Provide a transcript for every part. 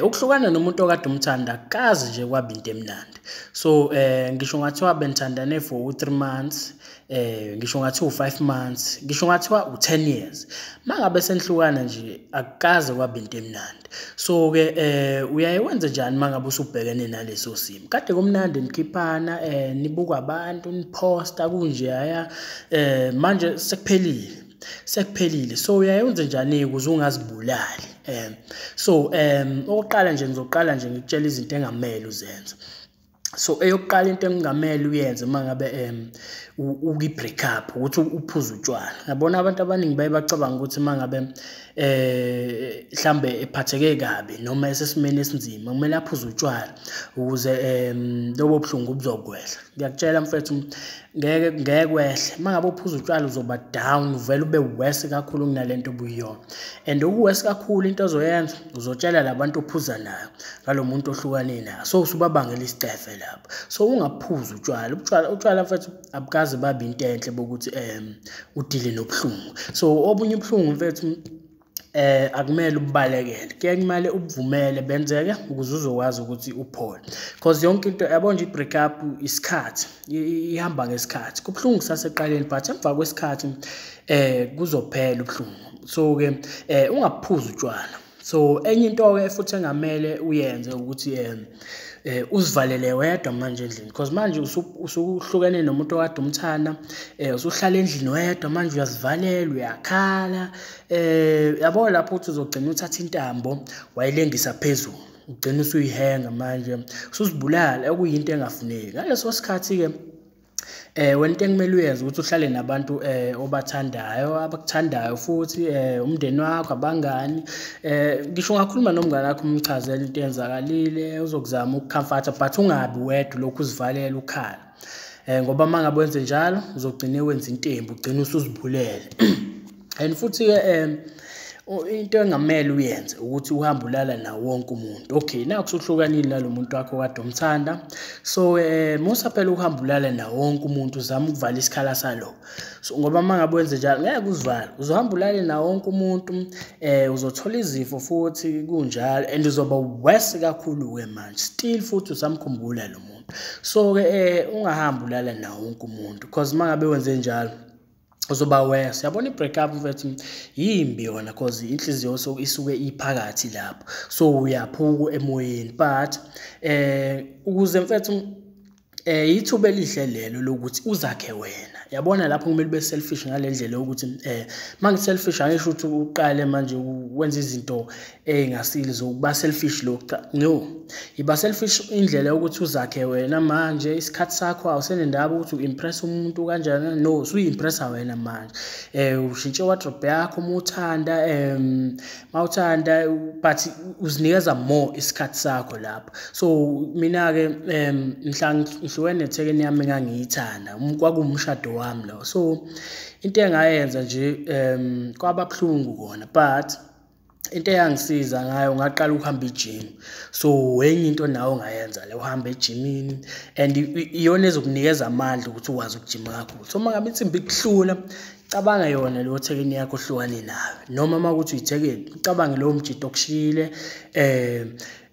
Ukuhlukana nomuntu okade umthanda akazi nje kwaba into emnandi. So ngisho ngathiwa benithandane for u-3 months, ngisho ngathiwa u-5 months, ngisho ngathiwa u-10 years. Mangabe senihlukana nje akukaze kwaba into emnandi. So-ke uyaye wenze njani mangabe usubhekene naleso simo? Kade kumnandi nikhiphana, nibuka abantu, niphosta kunjeyaya, manje sekuphelile. So uyaye wenze njani ukuze ungazibulali? Okokuqala nje ngizoqala nje ngikutshela izinto engamele uzenze. So eyokuqala into engamele uyenze mangabe uki-break up ukuthi uphuze utshwala. Ngiyabona abantu abaningi baye bacabanga ukuthi mangabe mhlambe ephatheke kabi noma esesimeni esinzima kumele aphuze utshwala ukuze lobo buhlungu buzokwehla. Ngiyakutshela mfethu ngeke kwehle. Mangabe uphuza utshwala uzoba down, uvele ube worse kakhulu kunalento obuyiyona. And ukuworse kakhulu into ozoyenza uzotshela labantu ophuza nayo ngalo muntu ohlukane nayo. So usubabangela isicefe lapho. So ungaphuzi utshwala. Utshwala mfethu abukaze babe into enhle bokuthi udile nobuhlungu. So obunye ubuhlungu mfethu akumele ubalekele. Kuye kumele ubuvumele benzeke ukuze uzokwazi ukuthi uphole. Because yonke into yabo nje i-break up isikhathi ihamba ngesikhathi. Kubuhlungu saseqaleni but emva kwesikhathi kuzophela ubuhlungu. So-ke ungaphuzi utshwala. So enye into-ke futhi engamele uyenze ukuthi uzivalele wedwa manje endlini, because manje usuhlukene nomuntu okade umthanda, usuhlala endlini wedwa manje uyazivalela, uyakhala, yabo lapho uthi uzogcina uthatha intambo wayilengisa phezulu, ugcina usuyihenga manje usuzibulala okuyinto engafuneki. Ngaleso sikhathi-ke wena into ekumele uyenze ukuthi uhlale nabantu obathandayo, abakuthandayo futhi umndeni wakho, abangani. Ngisho ungakhuluma nomngane wakho umchazele into eyenzakalile, uzokuzama ukukhamfatha but ungabi wedwa lokhu uzivalela ukhala. Ngoba mangabe wenze njalo uzogcina wenza intembu, ugcina usuzibulele. And futhi-ke into engamele uyenze ukuthi uhambe ulala nawo wonke umuntu. Okay, naku usuhlukanile nalo muntu wakho kade umthanda. So musa phela uhambe ulala nawo wonke umuntu, uzama ukuvala isikhala salo. So ngoba mangabe wenze njalo ngeke uzivala, uzohamba ulale nawo wonke umuntu, uzothola izifo futhi kunjalo and uzoba worse kakhulu-ke manje. Still futhi usamkhumbula lo muntu. So-ke ungahambi ulala nawo wonke umuntu because mangabe wenze njalo uzoba worse. Yabona i-break up mfethu yimbi yona because inhliziyo isuke iphakathi lapho. So uyaphuka emoyeni but ukuze mfethu ithuba elihle lelo lokuthi uzakhe wena. Yabona lapho kumele ube selfish ngalendlela ukuthi manje selfish angisho ukuthi uqale manje wenza izinto engasile zokuba selfish no. Iba selfish indlela ukuthi uzakhe wena manje isikhathi sakho awusenendaba ukuthi uimpress umuntu kanjani. No, usuyi-impressa wena manje. Ushintshe wardrobe yakho mawuthanda but uzinikeza more isikhathi sakho lapho. So mina-ke ngihlukene nethekeni yami engangiyithanda, kwakuwumshado wami lo. So into engayenza nje kwababuhlungu kona but into eyangisiza ngayo ngaqala ukuhamba i-gym. So enye into nawe ongayenza le uhamba ejimini and iyona ezokunikeza amandla ukuthi ukwazi ukujima kakhulu. So mangabe insimbi ikuhlula cabanga yona leyo thekeni yakho ohlukane nayo, noma makuthi uyithekeni ucabange lowo mjito okushile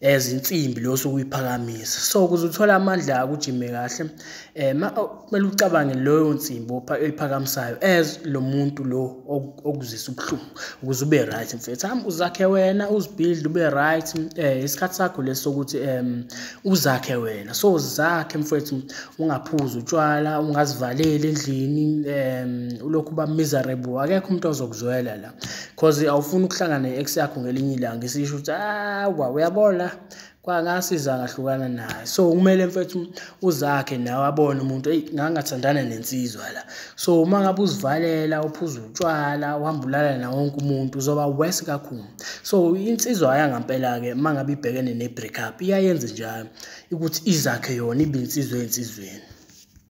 ezinsimbi lo sokuyiphakamisa. So ukuze uthole amandla ukujime kahle kumele ucabange leyo nsimbi oyiphakamisayo as lo muntu lo okuzisa ubuhlungu ukuze ube right mfethu. Uzakhe wena, uzibuild ube right. Isikhathi sakho leso ukuthi uzakhe wena. So zakhe mfethu, ungaphuzi utshwala, ungazivaleli endlini, ulokhu uba miserable. Akekho umuntu ozokuzwela la because awufuni ukuhlangana ne-ex yakho ngelinye ilanga isisho ukuthi uyabona kwangasiza ngahlukana naye. So kumele mfethu uzakhe nawe abone umuntu ngangathandana nensizwa la. So uma ngabe uzivalela, uphuza utshwala, uhamba ulala nawo wonke umuntu uzoba worse kakhulu. So insizwa yangampela-ke mangabe ibhekene ne-break up iyayenza njalo ukuthi izakhe yona ibe insizwa ensizweni.